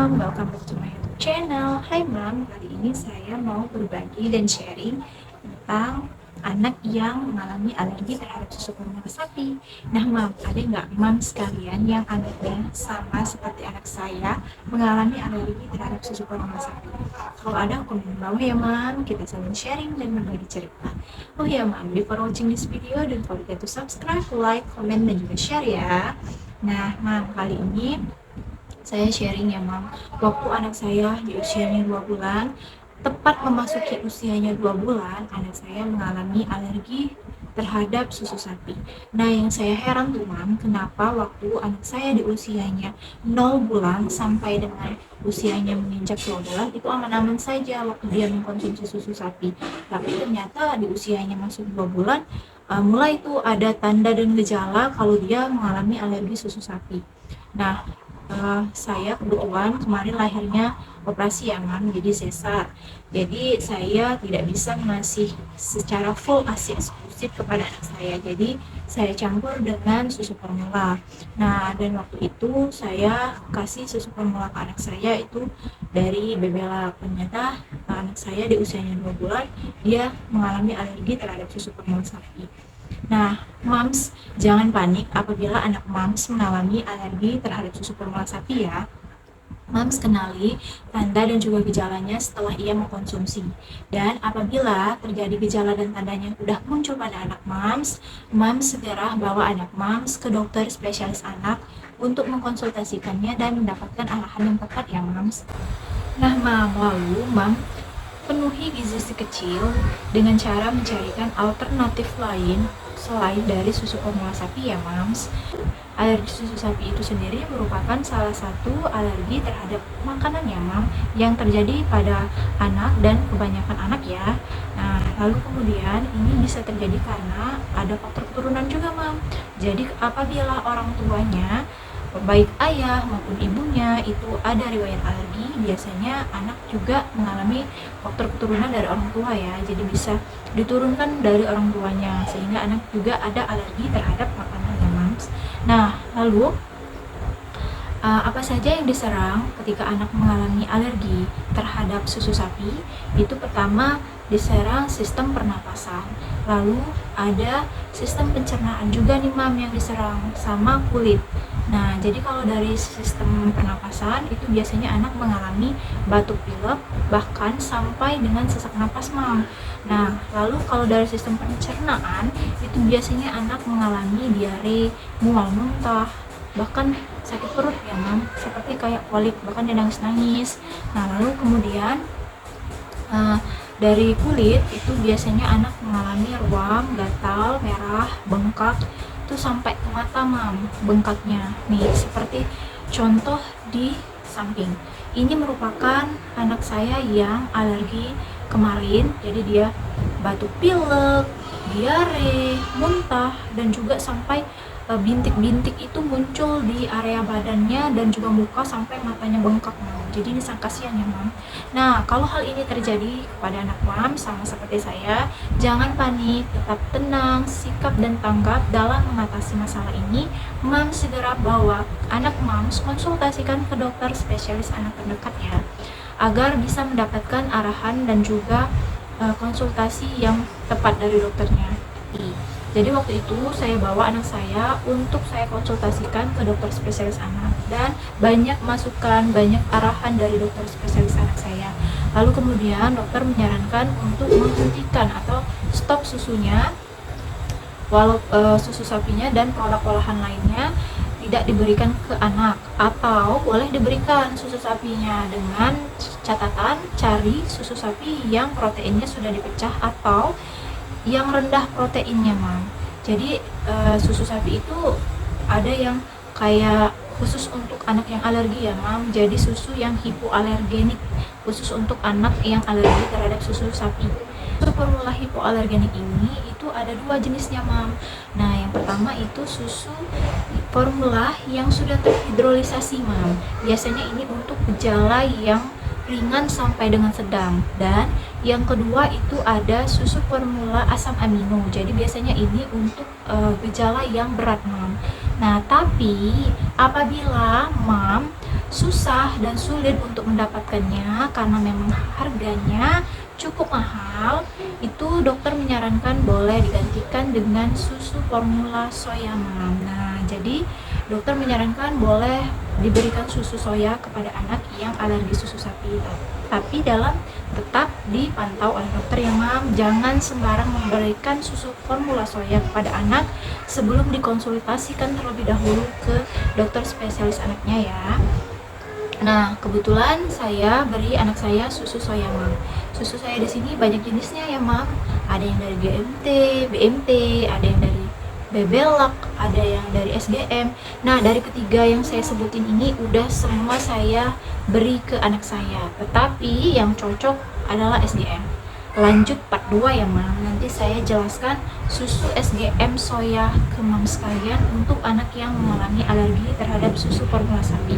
Mom, welcome back to my YouTube channel. Hai Mom, kali ini saya mau berbagi dan sharing tentang anak yang mengalami alergi terhadap susu formula sapi. Nah Mom, ada nggak Mom sekalian yang anaknya sama seperti anak saya mengalami alergi terhadap susu formula sapi? Kalau ada, komen di bawah ya Mom, kita saling sharing dan berbagi cerita. Oh ya Mom, before watching this video, don't forget to subscribe, like, comment, dan juga share ya. Nah Mom, kali ini saya sharing ya Mam, waktu anak saya di usianya 2 bulan, tepat memasuki usianya 2 bulan, anak saya mengalami alergi terhadap susu sapi. Nah yang saya heran tuh Mam, kenapa waktu anak saya di usianya 0 bulan sampai dengan usianya menginjak 2 bulan itu aman-aman saja waktu dia mengkonsumsi susu sapi. Tapi ternyata di usianya masuk 2 bulan, mulai tuh ada tanda dan gejala kalau dia mengalami alergi susu sapi. Nah, saya kebetulan kemarin lahirnya operasi ya Mam, jadi sesar. Jadi saya tidak bisa ngasih secara full ASI eksklusif kepada anak saya. Jadi saya campur dengan susu formula. Nah, dan waktu itu saya kasih susu formula ke anak saya itu dari Bebelak. Ternyata anak saya di usianya 2 bulan dia mengalami alergi terhadap susu formula sapi. Nah, Moms, jangan panik apabila anak Moms mengalami alergi terhadap susu formula sapi ya. Moms kenali tanda dan juga gejalanya setelah ia mengkonsumsi. Dan apabila terjadi gejala dan tandanya sudah muncul pada anak Moms, Moms segera bawa anak Moms ke dokter spesialis anak untuk mengkonsultasikannya dan mendapatkan arahan yang tepat ya Moms. Nah, lalu penuhi gizi si kecil dengan cara mencarikan alternatif lain selain dari susu formula sapi ya Mams. Alergi susu sapi itu sendiri merupakan salah satu alergi terhadap makanan ya Mam yang terjadi pada anak dan kebanyakan anak ya. Nah, lalu kemudian ini bisa terjadi karena ada faktor keturunan juga Mam. Jadi apabila orang tuanya baik ayah maupun ibunya itu ada riwayat alergi, biasanya anak juga mengalami faktor keturunan dari orang tua ya, jadi bisa diturunkan dari orang tuanya sehingga anak juga ada alergi terhadap makanan ya Mams. Nah lalu apa saja yang diserang ketika anak mengalami alergi terhadap susu sapi? Itu pertama diserang sistem pernapasan, lalu ada sistem pencernaan juga nih Mam yang diserang, sama kulit. Nah, jadi kalau dari sistem pernapasan itu biasanya anak mengalami batuk pilek, bahkan sampai dengan sesak napas Mam. Nah, lalu kalau dari sistem pencernaan itu biasanya anak mengalami diare, mual muntah, bahkan sakit perut ya Mam, seperti kayak kolik, bahkan dia nangis-nangis. Nah, lalu kemudian dari kulit itu biasanya anak mengalami ruam, gatal, merah, bengkak, itu sampai ke mata Mam, bengkaknya nih seperti contoh di samping. Ini merupakan anak saya yang alergi kemarin, jadi dia batuk pilek, diare, muntah, dan juga sampai bintik-bintik itu muncul di area badannya dan juga muka sampai matanya bengkak Mam. Jadi ini sangat kasihan ya Mam. Nah, kalau hal ini terjadi kepada anak Mam sama seperti saya, jangan panik, tetap tenang, sikap dan tanggap dalam mengatasi masalah ini. Mam segera bawa anak Mam konsultasikan ke dokter spesialis anak terdekat ya, agar bisa mendapatkan arahan dan juga konsultasi yang tepat dari dokternya. Jadi waktu itu saya bawa anak saya untuk saya konsultasikan ke dokter spesialis anak dan banyak masukan, banyak arahan dari dokter spesialis anak saya. Lalu kemudian dokter menyarankan untuk menghentikan atau stop susunya, walau susu sapinya dan produk olahan lainnya tidak diberikan ke anak, atau boleh diberikan susu sapinya dengan catatan cari susu sapi yang proteinnya sudah dipecah atau yang rendah proteinnya Mam. Jadi susu sapi itu ada yang kayak khusus untuk anak yang alergi ya Mam, jadi susu yang hipoalergenik khusus untuk anak yang alergi terhadap susu sapi. Susu formula hipoalergenik ini itu ada 2 jenisnya Mam. Nah yang pertama itu susu formula yang sudah terhidrolisasi Mam, biasanya ini untuk gejala yang ringan sampai dengan sedang. Dan yang kedua itu ada susu formula asam amino, jadi biasanya ini untuk gejala yang berat Mam. Nah tapi apabila Mam susah dan sulit untuk mendapatkannya karena memang harganya cukup mahal, itu dokter menyarankan boleh digantikan dengan susu formula soya, Mam. Nah, jadi dokter menyarankan boleh diberikan susu soya kepada anak yang alergi susu sapi, tapi tetap dipantau oleh dokter ya, Mam. Jangan sembarang memberikan susu formula soya kepada anak sebelum dikonsultasikan terlebih dahulu ke dokter spesialis anaknya ya. Nah, kebetulan saya beri anak saya susu soya, Mam. Susu soya di sini banyak jenisnya ya, Mam. Ada yang dari GMT, BMT, ada yang dari Bebelak, ada yang dari SGM. Nah, dari ketiga yang saya sebutin ini udah semua saya beri ke anak saya. Tetapi yang cocok adalah SGM. Lanjut part 2 ya, Mam. Nanti saya jelaskan susu SGM soya ke Mam sekalian untuk anak yang mengalami alergi terhadap susu formula sapi.